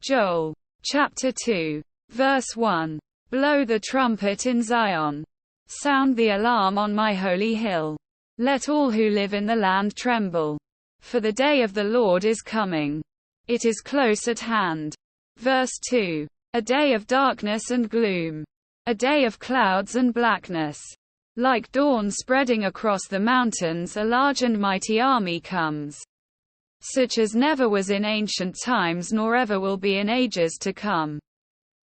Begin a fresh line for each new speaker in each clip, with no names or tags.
Joel. Chapter 2. Verse 1. Blow the trumpet in Zion. Sound the alarm on my holy hill. Let all who live in the land tremble. For the day of the Lord is coming. It is close at hand. Verse 2. A day of darkness and gloom. A day of clouds and blackness. Like dawn spreading across the mountains, a large and mighty army comes, such as never was in ancient times nor ever will be in ages to come.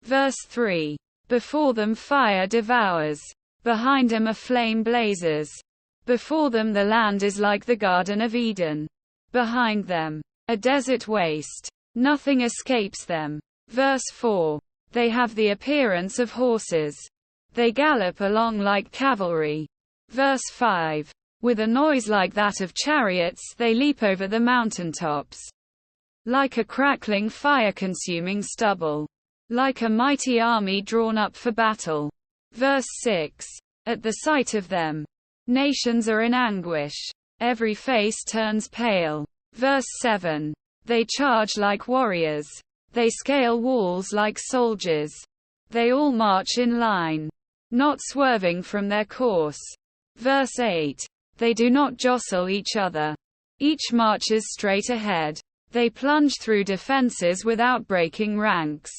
Verse 3. Before them fire devours. Behind them a flame blazes. Before them the land is like the Garden of Eden. Behind them, a desert waste. Nothing escapes them. Verse 4. They have the appearance of horses. They gallop along like cavalry. Verse 5. With a noise like that of chariots they leap over the mountaintops. Like a crackling fire consuming stubble. Like a mighty army drawn up for battle. Verse 6. At the sight of them, nations are in anguish. Every face turns pale. Verse 7. They charge like warriors. They scale walls like soldiers. They all march in line, not swerving from their course. Verse 8. They do not jostle each other. Each marches straight ahead. They plunge through defenses without breaking ranks.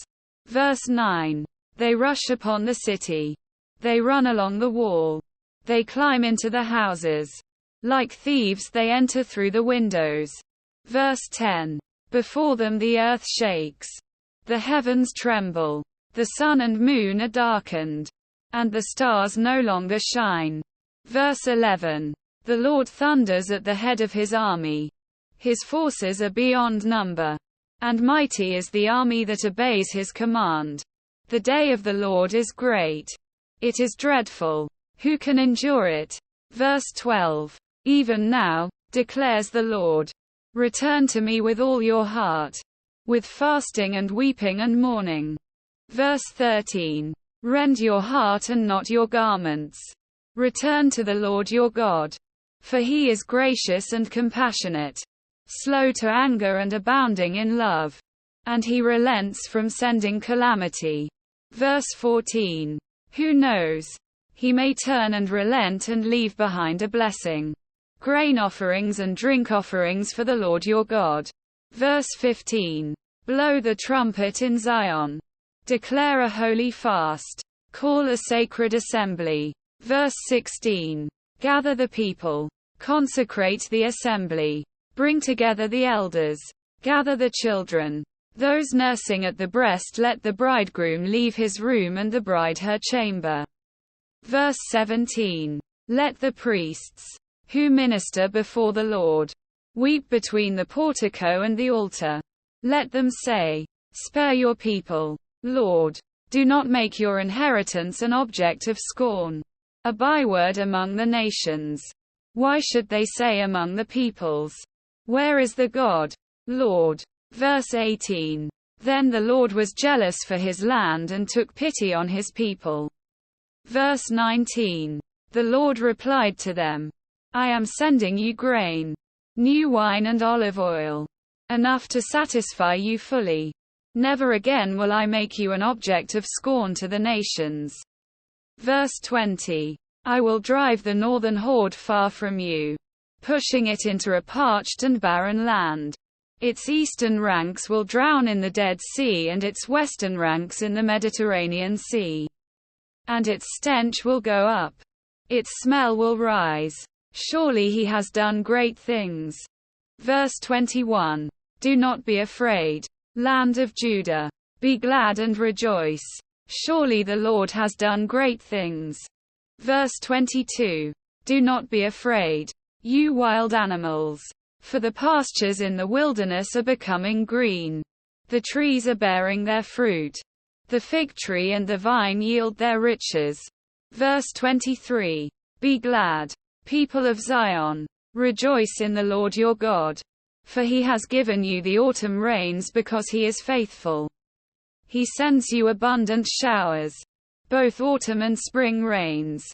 Verse 9. They rush upon the city. They run along the wall. They climb into the houses. Like thieves they enter through the windows. Verse 10. Before them the earth shakes. The heavens tremble. The sun and moon are darkened. And the stars no longer shine. Verse 11. The Lord thunders at the head of his army. His forces are beyond number. And mighty is the army that obeys his command. The day of the Lord is great. It is dreadful. Who can endure it? Verse 12. Even now, declares the Lord, return to me with all your heart, with fasting and weeping and mourning. Verse 13. Rend your heart and not your garments. Return to the Lord your God. For he is gracious and compassionate, slow to anger and abounding in love. And he relents from sending calamity. Verse 14. Who knows? He may turn and relent and leave behind a blessing. Grain offerings and drink offerings for the Lord your God. Verse 15. Blow the trumpet in Zion. Declare a holy fast. Call a sacred assembly. Verse 16. Gather the people. Consecrate the assembly. Bring together the elders. Gather the children. Those nursing at the breast. Let the bridegroom leave his room and the bride her chamber. Verse 17. Let the priests, who minister before the Lord, weep between the portico and the altar. Let them say, spare your people, Lord. Do not make your inheritance an object of scorn, a byword among the nations. Why should they say among the peoples, where is the God, Lord? Verse 18. Then the Lord was jealous for his land and took pity on his people. Verse 19. The Lord replied to them, I am sending you grain, new wine and olive oil, enough to satisfy you fully. Never again will I make you an object of scorn to the nations. Verse 20. I will drive the northern horde far from you, pushing it into a parched and barren land. Its eastern ranks will drown in the Dead Sea and its western ranks in the Mediterranean Sea. And its stench will go up. Its smell will rise. Surely he has done great things. Verse 21. Do not be afraid, land of Judah. Be glad and rejoice. Surely the Lord has done great things. Verse 22. Do not be afraid, you wild animals. For the pastures in the wilderness are becoming green. The trees are bearing their fruit. The fig tree and the vine yield their riches. Verse 23. Be glad, people of Zion. Rejoice in the Lord your God. For he has given you the autumn rains because he is faithful. He sends you abundant showers, both autumn and spring rains.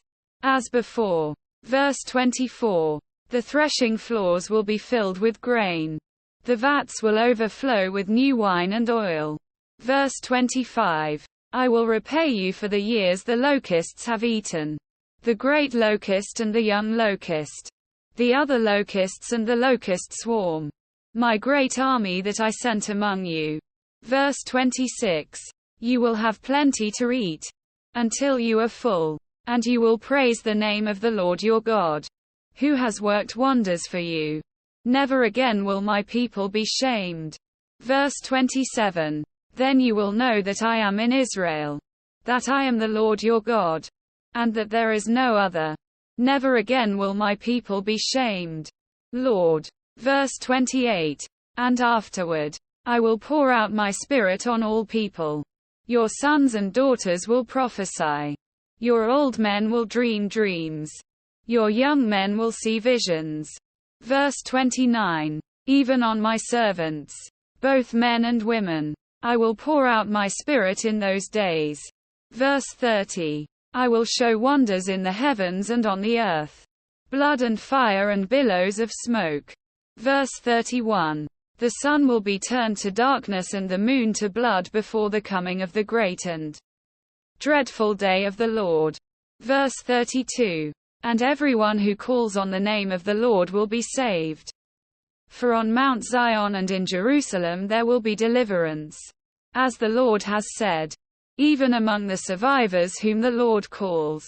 As before. Verse 24. The threshing floors will be filled with grain. The vats will overflow with new wine and oil. Verse 25. I will repay you for the years the locusts have eaten. The great locust and the young locust. The other locusts and the locust swarm. My great army that I sent among you. Verse 26. You will have plenty to eat. Until you are full. And you will praise the name of the Lord your God, who has worked wonders for you. Never again will my people be shamed. Verse 27. Then you will know that I am in Israel. That I am the Lord your God. And that there is no other. Never again will my people be shamed. Lord. Verse 28. And afterward, I will pour out my spirit on all people. Your sons and daughters will prophesy. Your old men will dream dreams. Your young men will see visions. Verse 29. Even on my servants, both men and women, I will pour out my spirit in those days. Verse 30. I will show wonders in the heavens and on the earth. Blood and fire and billows of smoke. Verse 31. The sun will be turned to darkness and the moon to blood before the coming of the great and dreadful day of the Lord. Verse 32. And everyone who calls on the name of the Lord will be saved. For on Mount Zion and in Jerusalem there will be deliverance. As the Lord has said. Even among the survivors whom the Lord calls.